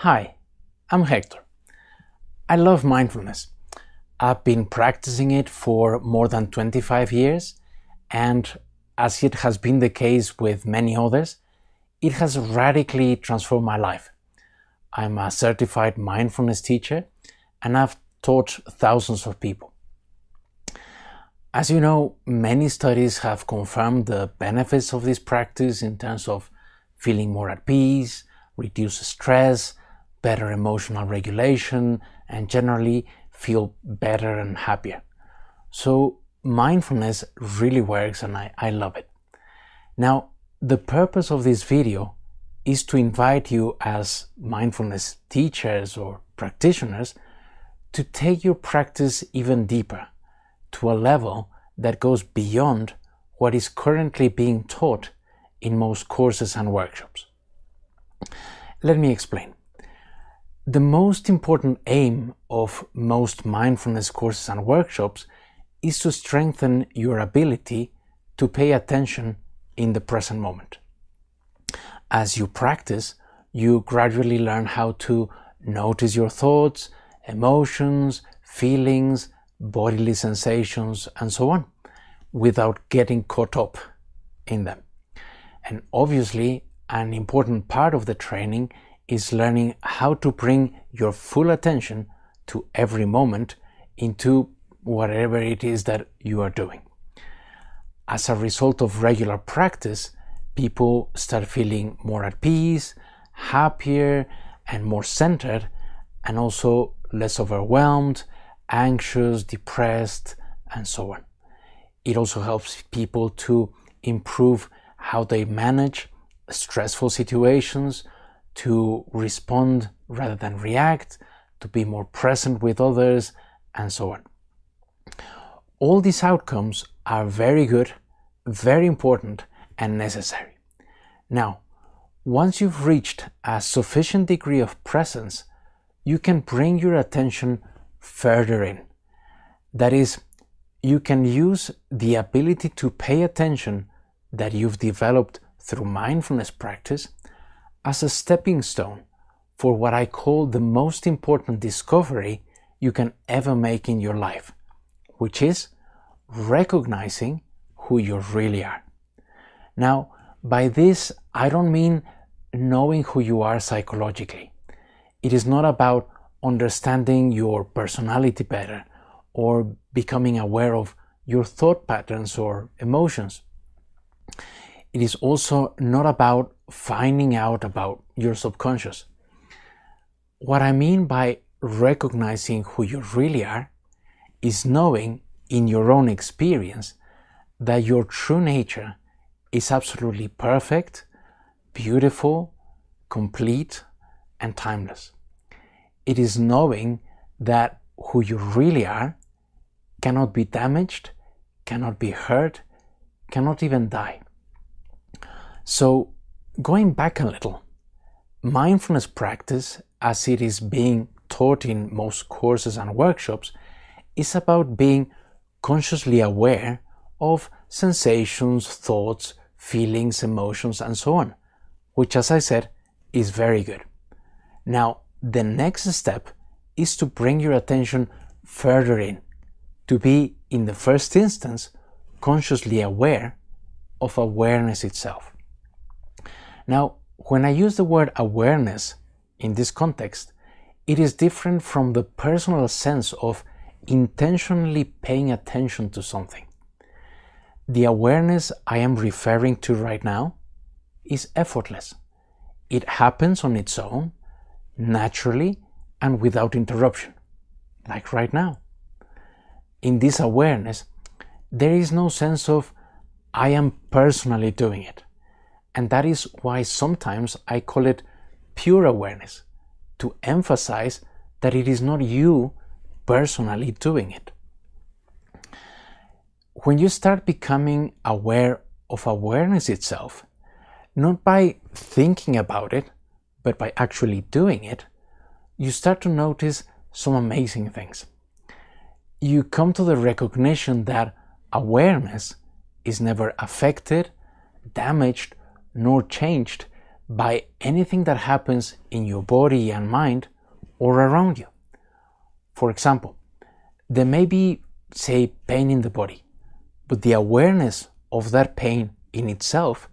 Hi, I'm Hector. I love mindfulness. I've been practicing it for more than 25 years, and as it has been the case with many others, it has radically transformed my life. I'm a certified mindfulness teacher, and I've taught thousands of people. As you know, many studies have confirmed the benefits of this practice in terms of feeling more at peace, reduce stress, better emotional regulation, and generally feel better and happier. So mindfulness really works, and I love it. Now, the purpose of this video is to invite you as mindfulness teachers or practitioners to take your practice even deeper, to a level that goes beyond what is currently being taught in most courses and workshops. Let me explain. The most important aim of most mindfulness courses and workshops is to strengthen your ability to pay attention in the present moment. As you practice, you gradually learn how to notice your thoughts, emotions, feelings, bodily sensations, and so on, without getting caught up in them. And obviously, an important part of the training is learning how to bring your full attention to every moment into whatever it is that you are doing. As a result of regular practice, people start feeling more at peace, happier, and more centered, and also less overwhelmed, anxious, depressed, and so on. It also helps people to improve how they manage stressful situations, to respond rather than react, to be more present with others, and so on. All these outcomes are very good, very important, and necessary. Now, once you've reached a sufficient degree of presence, you can bring your attention further in. That is, you can use the ability to pay attention that you've developed through mindfulness practice as a stepping stone for what I call the most important discovery you can ever make in your life, which is recognizing who you really are. Now, by this, I don't mean knowing who you are psychologically. It is not about understanding your personality better or becoming aware of your thought patterns or emotions. It is also not about finding out about your subconscious. What I mean by recognizing who you really are is knowing in your own experience that your true nature is absolutely perfect, beautiful, complete, and timeless. It is knowing that who you really are cannot be damaged, cannot be hurt, cannot even die. So, going back a little, mindfulness practice, as it is being taught in most courses and workshops, is about being consciously aware of sensations, thoughts, feelings, emotions, and so on, which, as I said, is very good. Now, the next step is to bring your attention further in, to be, in the first instance, consciously aware of awareness itself. Now, when I use the word awareness in this context, it is different from the personal sense of intentionally paying attention to something. The awareness I am referring to right now is effortless. It happens on its own, naturally, and without interruption, like right now. In this awareness, there is no sense of I am personally doing it. And that is why sometimes I call it pure awareness, to emphasize that it is not you personally doing it. When you start becoming aware of awareness itself, not by thinking about it, but by actually doing it, you start to notice some amazing things. You come to the recognition that awareness is never affected, damaged, nor changed by anything that happens in your body and mind or around you. For example, there may be, say, pain in the body, but the awareness of that pain in itself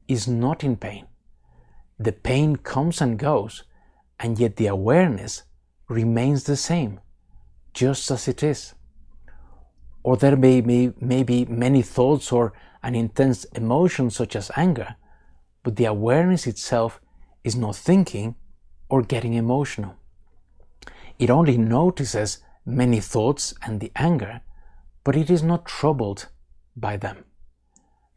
is not in pain. The pain comes and goes, and yet the awareness remains the same, just as it is. Or there may be many thoughts or an intense emotion such as anger, but the awareness itself is not thinking or getting emotional. It only notices many thoughts and the anger, but it is not troubled by them.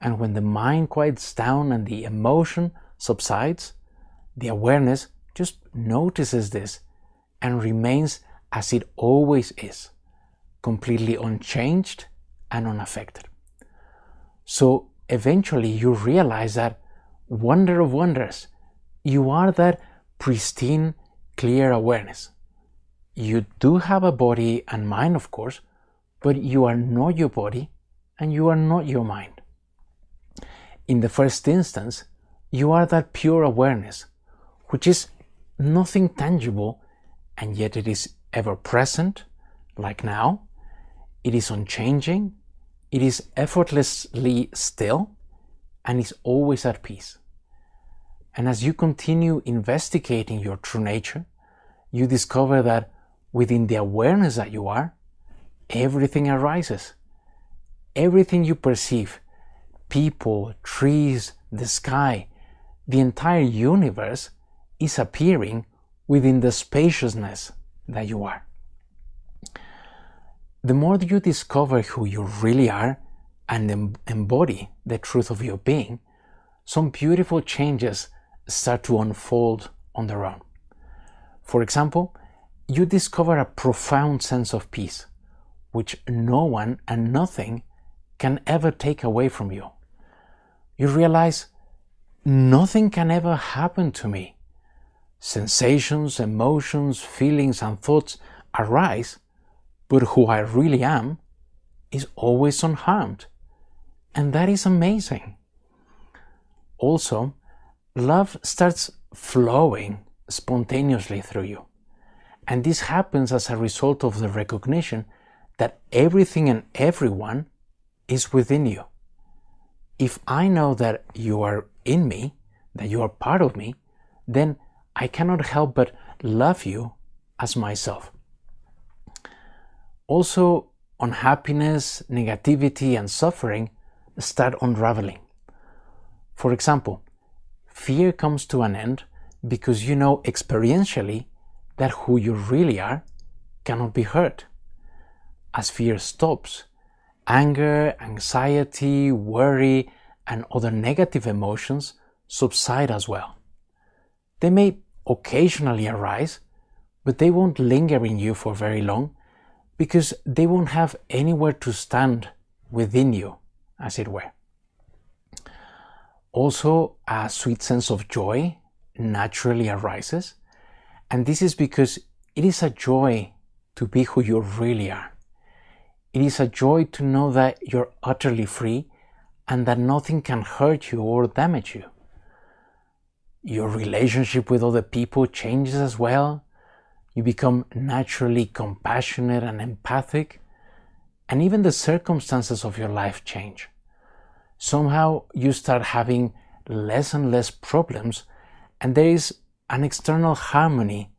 And when the mind quiets down and the emotion subsides, the awareness just notices this and remains as it always is, completely unchanged and unaffected. So eventually you realize that, wonder of wonders, you are that pristine, clear awareness. You do have a body and mind, of course, but you are not your body and you are not your mind. In the first instance, you are that pure awareness, which is nothing tangible, and yet it is ever present, like now. It is unchanging, it is effortlessly still, and is always at peace. And as you continue investigating your true nature, you discover that within the awareness that you are, everything arises. Everything you perceive, people, trees, the sky, the entire universe is appearing within the spaciousness that you are. The more you discover who you really are and embody the truth of your being, some beautiful changes start to unfold on their own. For example, you discover a profound sense of peace, which no one and nothing can ever take away from you. You realize, nothing can ever happen to me. Sensations, emotions, feelings, and thoughts arise, but who I really am is always unharmed. And that is amazing. Also, love starts flowing spontaneously through you. And this happens as a result of the recognition that everything and everyone is within you. If I know that you are in me, that you are part of me, then I cannot help but love you as myself. Also, unhappiness, negativity, and suffering start unraveling. For example, fear comes to an end because you know experientially that who you really are cannot be hurt. As fear stops, anger, anxiety, worry, and other negative emotions subside as well. They may occasionally arise, but they won't linger in you for very long because they won't have anywhere to stand within you, as it were. Also, a sweet sense of joy naturally arises, and this is because it is a joy to be who you really are. It is a joy to know that you're utterly free and that nothing can hurt you or damage you. Your relationship with other people changes as well. You become naturally compassionate and empathic, and even the circumstances of your life change. Somehow you start having less and less problems, and there is an external harmony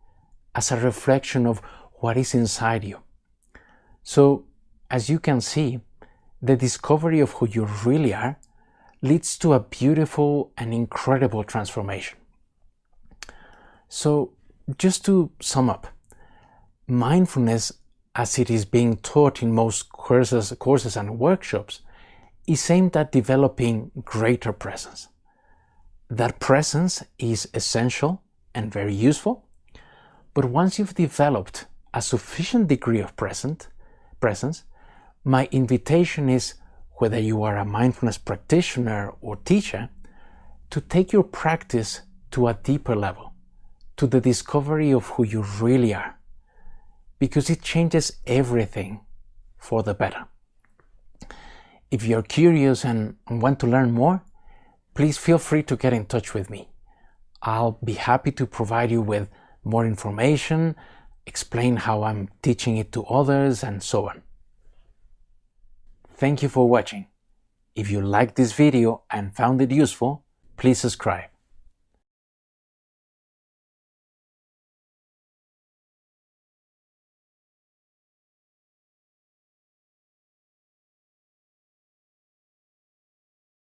as a reflection of what is inside you. So, as you can see, the discovery of who you really are leads to a beautiful and incredible transformation. So, just to sum up, mindfulness, as it is being taught in most courses and workshops, is aimed at developing greater presence. That presence is essential and very useful, but once you've developed a sufficient degree of presence, my invitation is, whether you are a mindfulness practitioner or teacher, to take your practice to a deeper level, to the discovery of who you really are, because it changes everything for the better. If you're curious and want to learn more, please feel free to get in touch with me. I'll be happy to provide you with more information, explain how I'm teaching it to others, and so on. Thank you for watching. If you liked this video and found it useful, please subscribe.